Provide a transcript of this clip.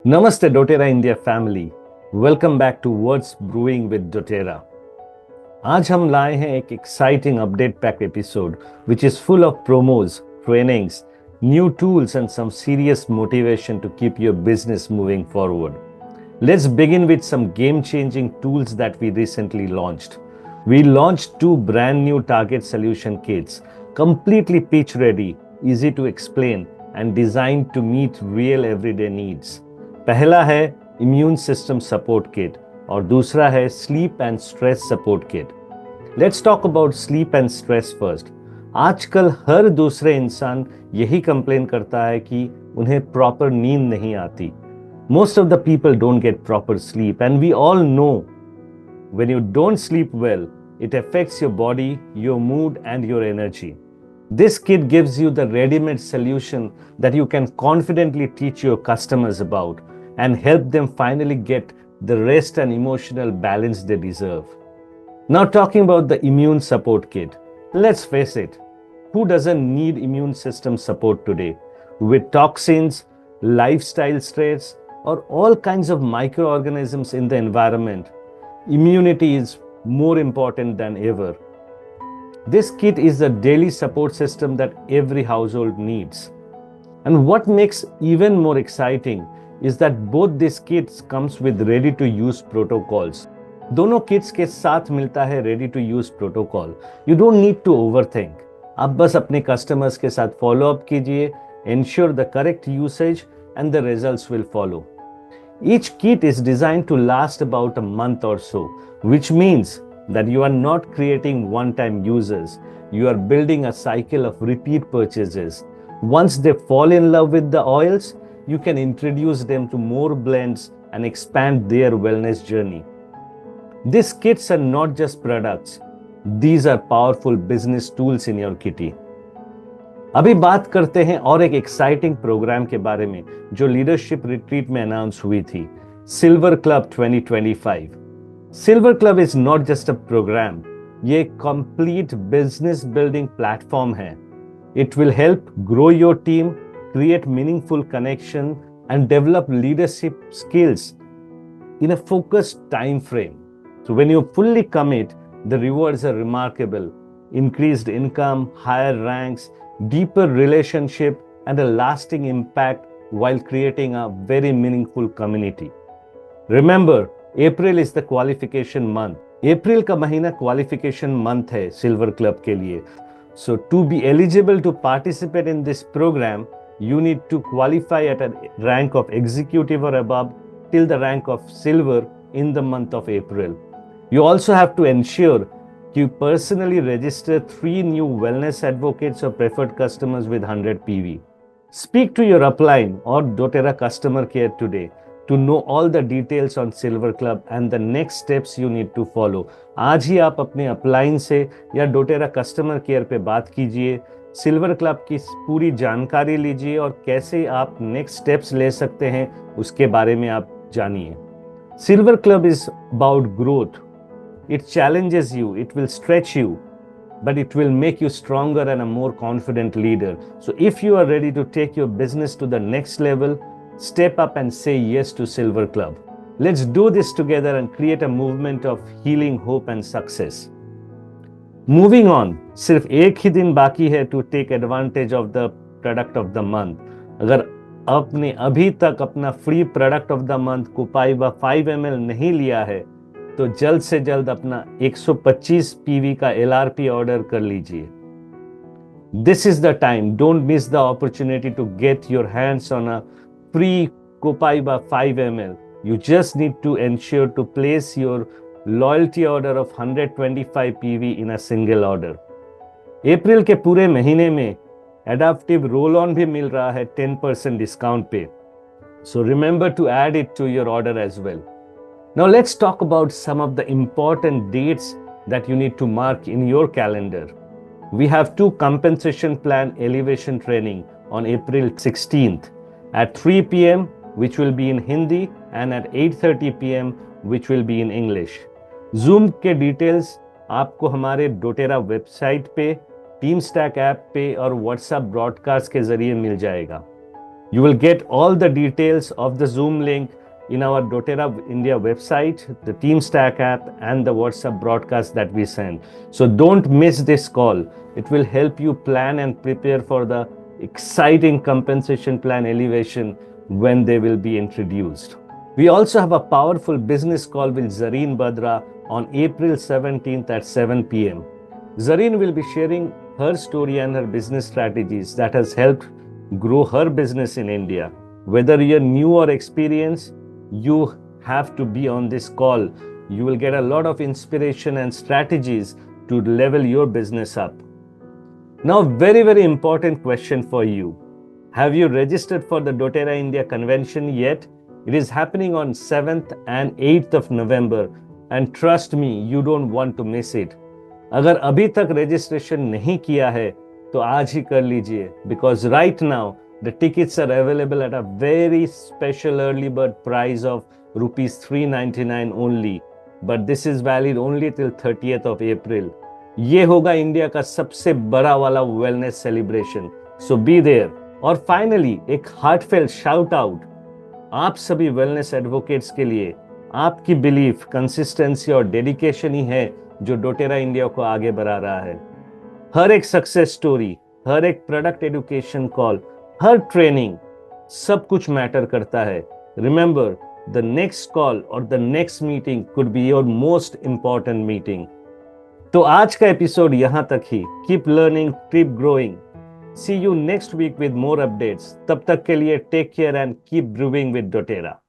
Namaste doTERRA India family. Welcome back to Words Brewing with doTERRA. आज हम लाए हैं एक exciting update pack episode which is full of promos, trainings, new tools and some serious motivation to keep your business moving forward. Let's begin with some game-changing tools that we recently launched. We launched two brand new target solution kits, completely pitch ready, easy to explain and designed to meet real everyday needs. पहला है immune system support kit और दूसरा है sleep and stress support kit. Let's talk about sleep and stress first. आजकल हर दूसरे इंसान यही complain करता है कि उन्हें प्रॉपर नींद नहीं आती। Most of the people don't get proper sleep and we all know when you don't sleep well it affects your body, your mood, and your energy. This kit gives you the ready-made solution that you can confidently teach your customers about and help them finally get the rest and emotional balance they deserve. Now, talking about the immune support kit, let's face it, who doesn't need immune system support today? With toxins, lifestyle stress, or all kinds of microorganisms in the environment, immunity is more important than ever. This kit is the daily support system that every household needs. And what makes even more exciting is that both these kits comes with ready to use protocols. दोनों kits के साथ मिलता है ready to use protocol. You don't need to overthink. आप बस अपने customers के साथ फॉलो अप कीजिए, ensure the correct usage and the results will follow. Each kit is designed to last about a month or so, which means that you are not creating one-time users. You are building a cycle of repeat purchases. Once they fall in love with the oils, you can introduce them to more blends and expand their wellness journey. These kits are not just products. These are powerful business tools in your kitty. अभी बात करते हैं और एक exciting programme के बारे में जो लीडरशिप रिट्रीट में अनाउंस हुई थी, silver club 2025। Silver club is not just a program, ये कंप्लीट बिजनेस बिल्डिंग प्लेटफॉर्म है। It will help grow your team, create meaningful connection and develop leadership skills in a focused time frame. So when you fully commit, the rewards are remarkable. Increased income, higher ranks, deeper relationship, and a lasting impact while creating a very meaningful community. Remember, April is the qualification month. April का महीना qualification month है Silver Club के लिए. So to be eligible to participate in this program, you need to qualify at a rank of executive or above till the rank of silver in the month of April. You also have to ensure you personally register 3 new wellness advocates or preferred customers with 100 PV. Speak to your upline or doTERRA customer care today to know all the details on Silver Club and the next steps you need to follow. आज ही आप अपने upline से या doTERRA customer care पे बात कीजिए, silver club की पूरी जानकारी लीजिए और कैसे आप नेक्स्ट स्टेप्स ले सकते हैं उसके बारे में आप जानिए। Silver Club is about growth. It challenges you, it will stretch you, but it will make you stronger and a more confident leader. So if you are ready to take your business to the next level, step up and say yes to Silver Club. Let's do this together and create a movement of healing, hope and success. Moving on, सिर्फ एक ही दिन बाकी है to take advantage of the product of the month. अगर आपने अभी तक अपना free product of the month copaiba 5 ml नहीं लिया है तो जल्द से जल्द अपना 125 पीवी का एलआरपी ऑर्डर कर लीजिए। This is the time, don't miss the opportunity to get your hands on a free copaiba 5 ml. You just need to ensure to place your loyalty order of 125 PV in a single order. अप्रैल के पूरे महीने में adaptive roll on भी मिल रहा है 10% discount पे. So remember to add it to your order as well. Now let's talk about some of the important dates that you need to mark in your calendar. We have 2 compensation plan elevation training on April 16th at 3 p.m. which will be in Hindi and at 8:30 p.m. which will be in English. Zoom के details आपको हमारे doTERRA website पे, team stack app पे और WhatsApp broadcast के जरिए मिल जाएगा. You will get all the details of the Zoom link in our doTERRA India website, the TeamStack app, and the WhatsApp broadcast that we send. So don't miss this call. It will help you plan and prepare for the exciting compensation plan elevation when they will be introduced. We also have a powerful business call with Zareen Badra on April 17th at 7 p.m. Zareen will be sharing her story and her business strategies that has helped grow her business in India. Whether you're new or experienced, you have to be on this call. You will get a lot of inspiration and strategies to level your business up. Now, very important question for you. Have you registered for the doTERRA India convention yet? It is happening on 7th and 8th of November, and trust me, you don't want to miss it. अगर अभी तक registration नहीं किया है तो आज ही कर लीजिए, because right now the tickets are available at a very special early bird price of rupees 399 only, but this is valid only till 30th of April. ये होगा इंडिया का सबसे बड़ा वाला wellness celebration, so be there. और finally एक heartfelt shout out आप सभी वेलनेस एडवोकेट्स के लिए. आपकी बिलीफ, कंसिस्टेंसी और डेडिकेशन ही है जो डोटेरा इंडिया को आगे बढ़ा रहा है. हर एक सक्सेस स्टोरी, हर एक प्रोडक्ट एजुकेशन कॉल, हर ट्रेनिंग, सब कुछ मैटर करता है. रिमेंबर, द नेक्स्ट कॉल और the next meeting could be your most important meeting. तो आज का एपिसोड यहां तक ही. Keep learning, keep growing. See you next week with more updates. तब तक के लिए take care and keep brewing with डोटेरा.